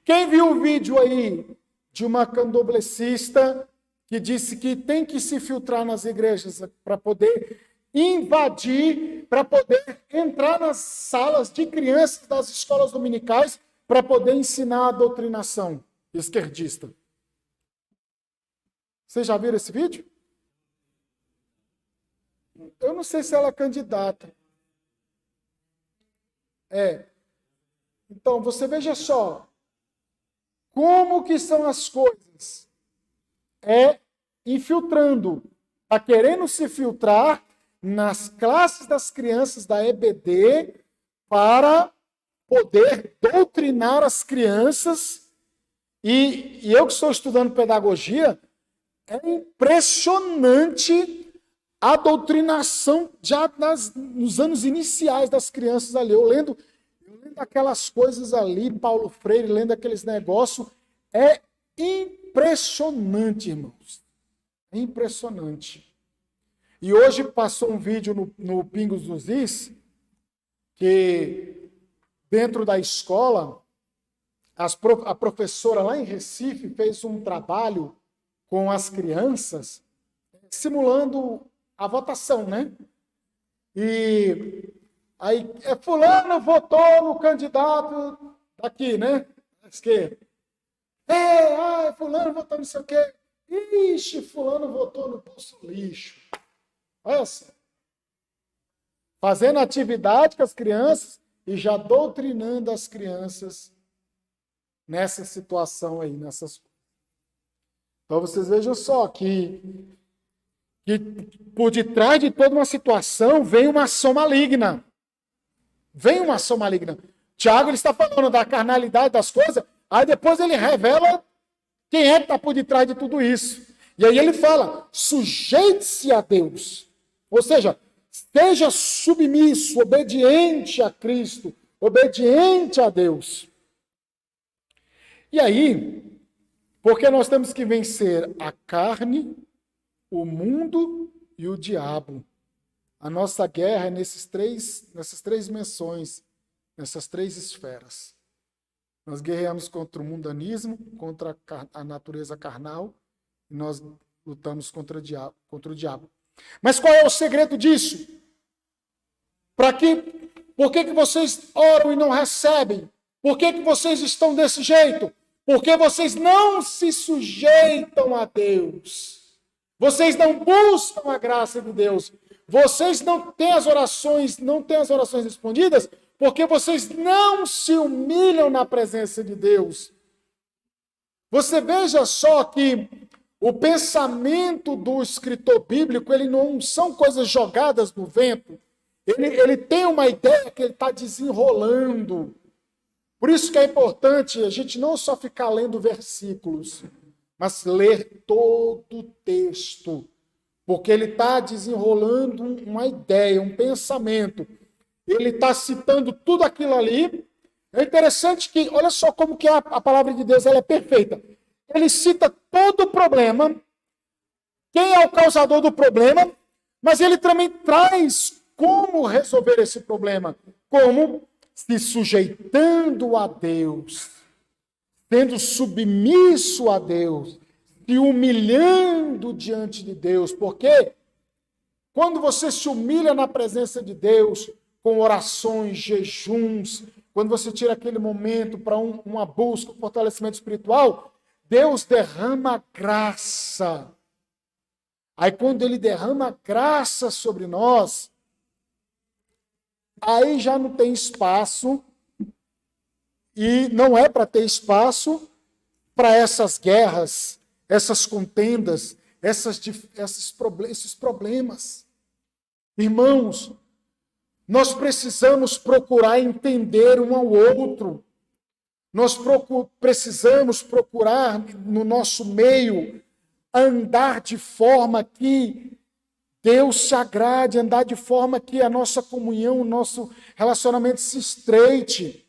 Speaker 1: Quem viu o vídeo aí de uma candomblessista que disse que tem que se filtrar nas igrejas para poder invadir, para poder entrar nas salas de crianças das escolas dominicais para poder ensinar a doutrinação esquerdista? Vocês já viram esse vídeo? Eu não sei se ela é candidata. Então, você veja só. Como que são as coisas? Infiltrando. Está querendo se filtrar nas classes das crianças da EBD para poder doutrinar as crianças. E eu que estou estudando pedagogia, é impressionante a doutrinação já nos anos iniciais das crianças ali. Eu lendo aquelas coisas ali, Paulo Freire, lendo aqueles negócios, é impressionante, irmãos. É impressionante. E hoje passou um vídeo no Pingos dos Is, que dentro da escola, a professora lá em Recife fez um trabalho com as crianças, simulando a votação, né? E aí, fulano votou no candidato daqui, né? À esquerda. Fulano votou não sei o quê. Ixi, fulano votou no bolso lixo. Olha só. Fazendo atividade com as crianças e já doutrinando as crianças nessa situação aí, nessas coisas. Então vocês vejam só que por detrás de toda uma situação vem uma ação maligna. Vem uma ação maligna. Tiago ele está falando da carnalidade das coisas, aí depois ele revela quem é que está por detrás de tudo isso. E aí ele fala, sujeite-se a Deus. Ou seja, esteja submisso, obediente a Cristo, obediente a Deus. E aí, porque nós temos que vencer a carne, o mundo e o diabo. A nossa guerra é nessas três dimensões, nessas três esferas. Nós guerreamos contra o mundanismo, contra a natureza carnal, e nós lutamos contra o diabo. Mas qual é o segredo disso? Por que vocês oram e não recebem? Por que vocês estão desse jeito? Porque vocês não se sujeitam a Deus. Vocês não buscam a graça de Deus. Vocês não têm as orações respondidas porque vocês não se humilham na presença de Deus. Você veja só que o pensamento do escritor bíblico, ele não são coisas jogadas no vento. Ele tem uma ideia que ele está desenrolando. Por isso que é importante a gente não só ficar lendo versículos, mas ler todo o texto. Porque ele está desenrolando uma ideia, um pensamento. Ele está citando tudo aquilo ali. É interessante que, olha só como que a palavra de Deus ela é perfeita. Ele cita todo o problema, quem é o causador do problema, mas ele também traz como resolver esse problema. Como se sujeitando a Deus, sendo submisso a Deus, se humilhando diante de Deus. Porque quando você se humilha na presença de Deus, com orações, jejuns, quando você tira aquele momento para uma busca, um fortalecimento espiritual, Deus derrama graça. Aí quando ele derrama graça sobre nós, aí já não tem espaço, e não é para ter espaço para essas guerras, essas contendas, esses problemas. Irmãos, nós precisamos procurar entender um ao outro. Nós precisamos procurar, no nosso meio, andar de forma que Deus se agrade, andar de forma que a nossa comunhão, o nosso relacionamento se estreite.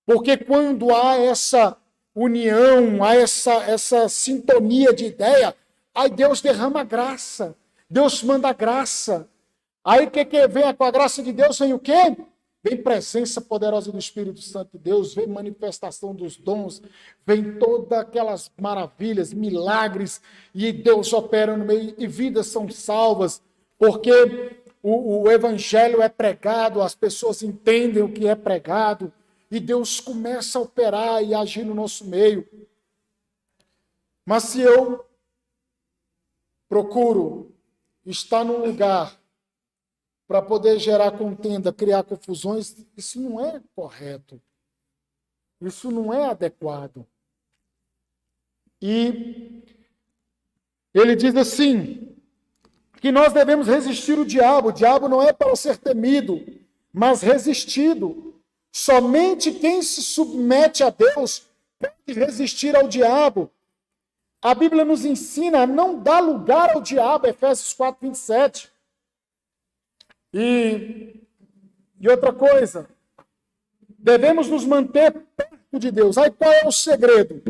Speaker 1: Porque quando há essa união, há essa sintonia de ideia, aí Deus derrama graça, Deus manda graça. Aí o que vem com a graça de Deus? Vem o quê? Vem presença poderosa do Espírito Santo de Deus, vem manifestação dos dons, vem todas aquelas maravilhas, milagres, e Deus opera no meio, e vidas são salvas, porque o evangelho é pregado, as pessoas entendem o que é pregado, e Deus começa a operar e agir no nosso meio. Mas se eu procuro estar num lugar para poder gerar contenda, criar confusões, isso não é correto. Isso não é adequado. E ele diz assim, que nós devemos resistir o diabo. O diabo não é para ser temido, mas resistido. Somente quem se submete a Deus pode resistir ao diabo. A Bíblia nos ensina a não dar lugar ao diabo, Efésios 4, 27. E outra coisa, devemos nos manter perto de Deus. Aí qual é o segredo?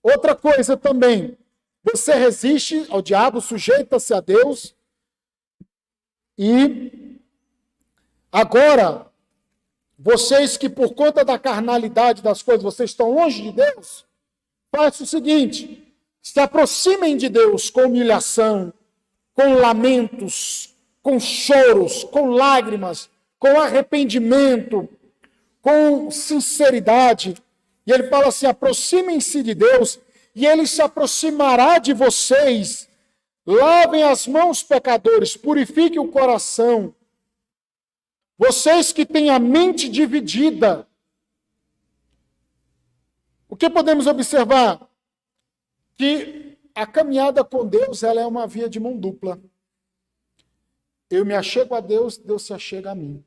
Speaker 1: Outra coisa também, você resiste ao diabo, sujeita-se a Deus. E agora, vocês que por conta da carnalidade das coisas, vocês estão longe de Deus, faça o seguinte, se aproximem de Deus com humilhação, com lamentos, com choros, com lágrimas, com arrependimento, com sinceridade. E ele fala assim, aproximem-se de Deus e ele se aproximará de vocês. Lavem as mãos, pecadores, purifiquem o coração. Vocês que têm a mente dividida. O que podemos observar? Que a caminhada com Deus, ela é uma via de mão dupla. Eu me achego a Deus, Deus se achega a mim.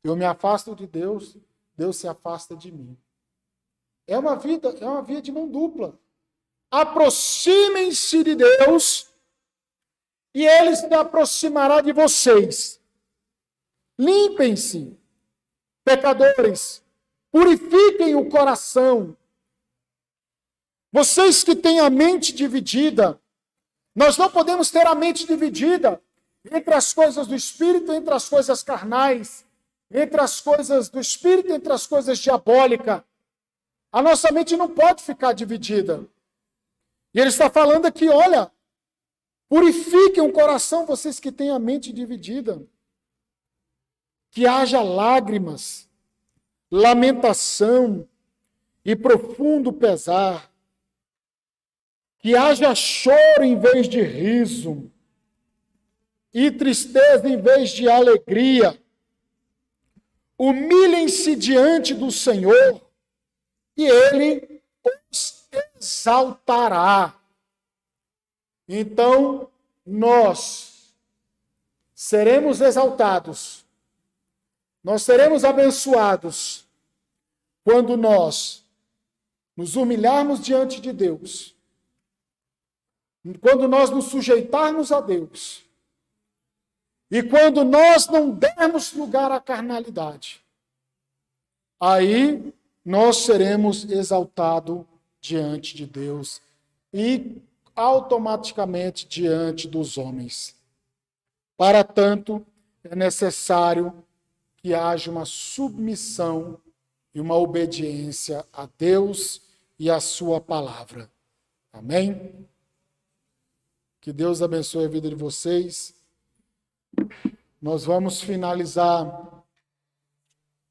Speaker 1: Eu me afasto de Deus, Deus se afasta de mim. É uma via de mão dupla. Aproximem-se de Deus e Ele se aproximará de vocês. Limpem-se, pecadores, purifiquem o coração. Vocês que têm a mente dividida, nós não podemos ter a mente dividida entre as coisas do Espírito, entre as coisas carnais, entre as coisas do Espírito, entre as coisas diabólicas. A nossa mente não pode ficar dividida. E ele está falando aqui, olha, purifiquem o coração, vocês que têm a mente dividida. Que haja lágrimas, lamentação e profundo pesar. Que haja choro em vez de riso e tristeza em vez de alegria. Humilhem-se diante do Senhor e Ele os exaltará. Então, nós seremos exaltados, nós seremos abençoados quando nós nos humilharmos diante de Deus, quando nós nos sujeitarmos a Deus, e quando nós não dermos lugar à carnalidade, aí nós seremos exaltados diante de Deus e automaticamente diante dos homens. Para tanto, é necessário que haja uma submissão e uma obediência a Deus e a sua palavra. Amém? Que Deus abençoe a vida de vocês. Nós vamos finalizar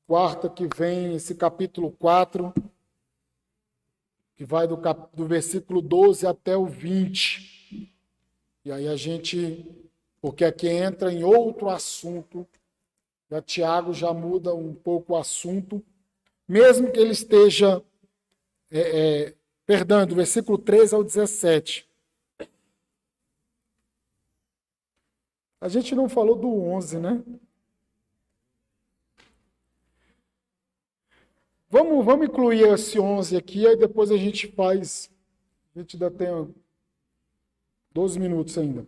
Speaker 1: quarta que vem, esse capítulo 4, que vai do versículo 12 até o 20. E aí a gente, porque aqui entra em outro assunto, já Tiago já muda um pouco o assunto, mesmo que ele esteja, do versículo 13 ao 17. A gente não falou do 11, né? Vamos incluir esse 11 aqui, aí depois a gente faz. A gente ainda tem 12 minutos ainda.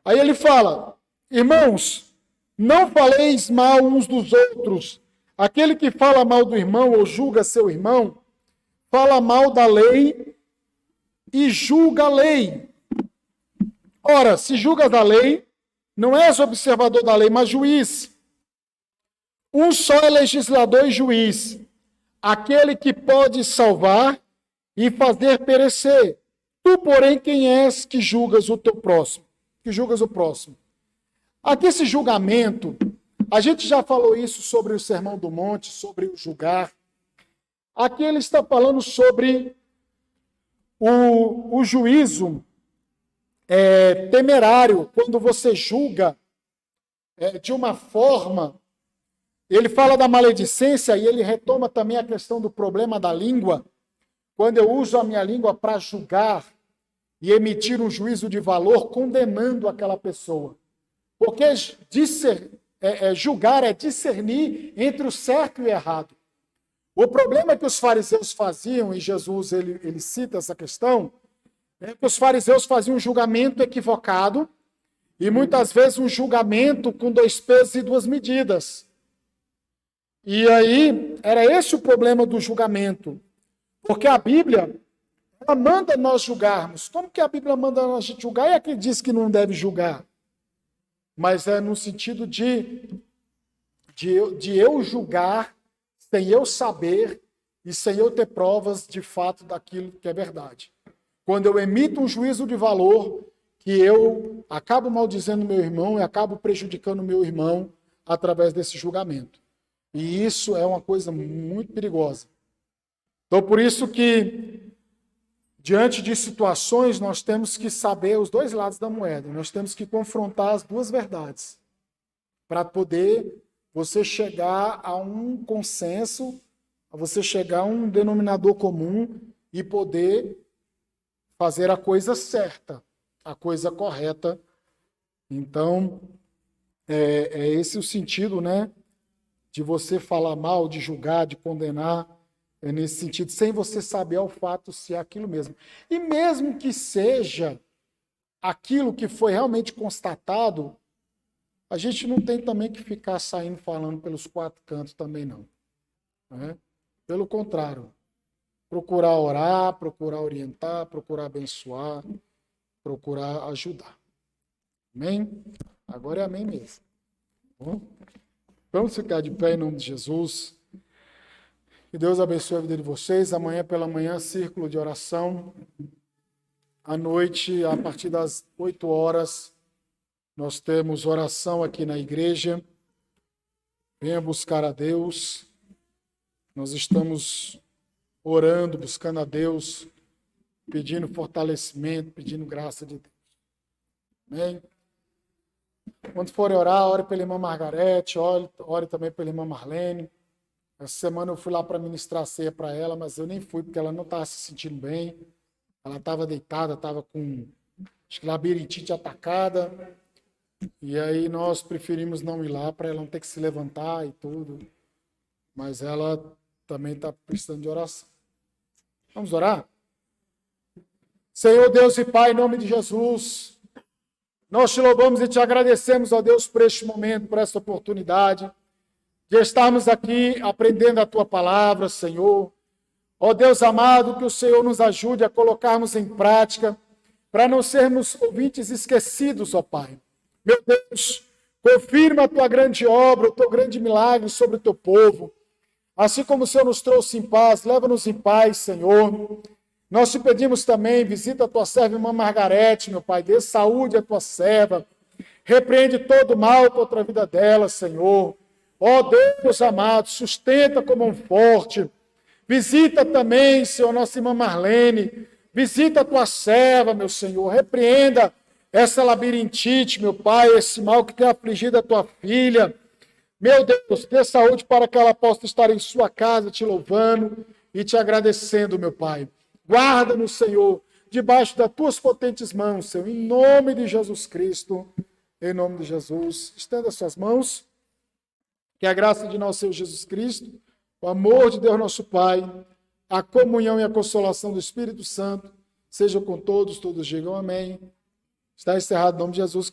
Speaker 1: Aí ele fala, irmãos, não faleis mal uns dos outros. Aquele que fala mal do irmão ou julga seu irmão, fala mal da lei e julga a lei. Ora, se julgas da lei, não és observador da lei, mas juiz. Um só é legislador e juiz, aquele que pode salvar e fazer perecer. Tu, porém, quem és que julgas o teu próximo? Que julgas o próximo. Aqui esse julgamento, a gente já falou isso sobre o Sermão do Monte, sobre o julgar. Aqui ele está falando sobre o juízo temerário, quando você julga de uma forma. Ele fala da maledicência e ele retoma também a questão do problema da língua. Quando eu uso a minha língua para julgar e emitir um juízo de valor, condenando aquela pessoa. Porque julgar é discernir entre o certo e o errado. O problema é que os fariseus faziam, e Jesus ele cita essa questão, é que os fariseus faziam um julgamento equivocado e muitas vezes um julgamento com 2 pesos e 2 medidas. E aí, era esse o problema do julgamento. Porque a Bíblia, ela manda nós julgarmos. Como que a Bíblia manda a gente julgar? E aqui diz que não deve julgar. Mas é no sentido de eu julgar sem eu saber e sem eu ter provas de fato daquilo que é verdade. Quando eu emito um juízo de valor, que eu acabo maldizendo meu irmão e acabo prejudicando meu irmão através desse julgamento. E isso é uma coisa muito perigosa. Então, por isso que, diante de situações, nós temos que saber os dois lados da moeda. Nós temos que confrontar as duas verdades para poder você chegar a um consenso, a você chegar a um denominador comum e poder fazer a coisa certa, a coisa correta. Então, é esse o sentido, né, de você falar mal, de julgar, de condenar, é nesse sentido, sem você saber ao fato se é aquilo mesmo. E mesmo que seja aquilo que foi realmente constatado, a gente não tem também que ficar saindo falando pelos quatro cantos também não. Né? Pelo contrário, procurar orar, procurar orientar, procurar abençoar, procurar ajudar. Amém? Agora é amém mesmo. Bom, vamos ficar de pé em nome de Jesus. Que Deus abençoe a vida de vocês. Amanhã pela manhã, círculo de oração. À noite, a partir das 8 horas, nós temos oração aqui na igreja. Venha buscar a Deus. Nós estamos orando, buscando a Deus, pedindo fortalecimento, pedindo graça de Deus. Amém? Quando forem orar, ore pela irmã Margarete, ore também pela irmã Marlene. Essa semana eu fui lá para ministrar a ceia para ela, mas eu nem fui porque ela não estava se sentindo bem. Ela estava deitada, estava com, acho que, labirintite atacada. E aí nós preferimos não ir lá para ela não ter que se levantar e tudo. Mas ela também está precisando de oração. Vamos orar? Senhor Deus e Pai, em nome de Jesus, nós te louvamos e te agradecemos, ó Deus, por este momento, por esta oportunidade de estarmos aqui aprendendo a Tua palavra, Senhor. Ó Deus amado, que o Senhor nos ajude a colocarmos em prática, para não sermos ouvintes esquecidos, ó Pai. Meu Deus, confirma a Tua grande obra, o Teu grande milagre sobre o Teu povo. Assim como o Senhor nos trouxe em paz, leva-nos em paz, Senhor. Nós te pedimos também, visita a Tua serva, irmã Margarete, meu Pai, dê saúde à Tua serva. Repreende todo o mal contra a vida dela, Senhor. Ó Deus amado, sustenta como um forte. Visita também, Senhor, nossa irmã Marlene. Visita a Tua serva, meu Senhor. Repreenda essa labirintite, meu Pai, esse mal que tem afligido a Tua filha. Meu Deus, dê saúde para que ela possa estar em sua casa te louvando e te agradecendo, meu Pai. Guarda-nos, Senhor, debaixo das Tuas potentes mãos, Senhor, em nome de Jesus Cristo. Em nome de Jesus. Estenda as suas mãos. Que a graça de nosso Senhor Jesus Cristo, o amor de Deus nosso Pai, a comunhão e a consolação do Espírito Santo, seja com todos digam amém. Está encerrado em nome de Jesus.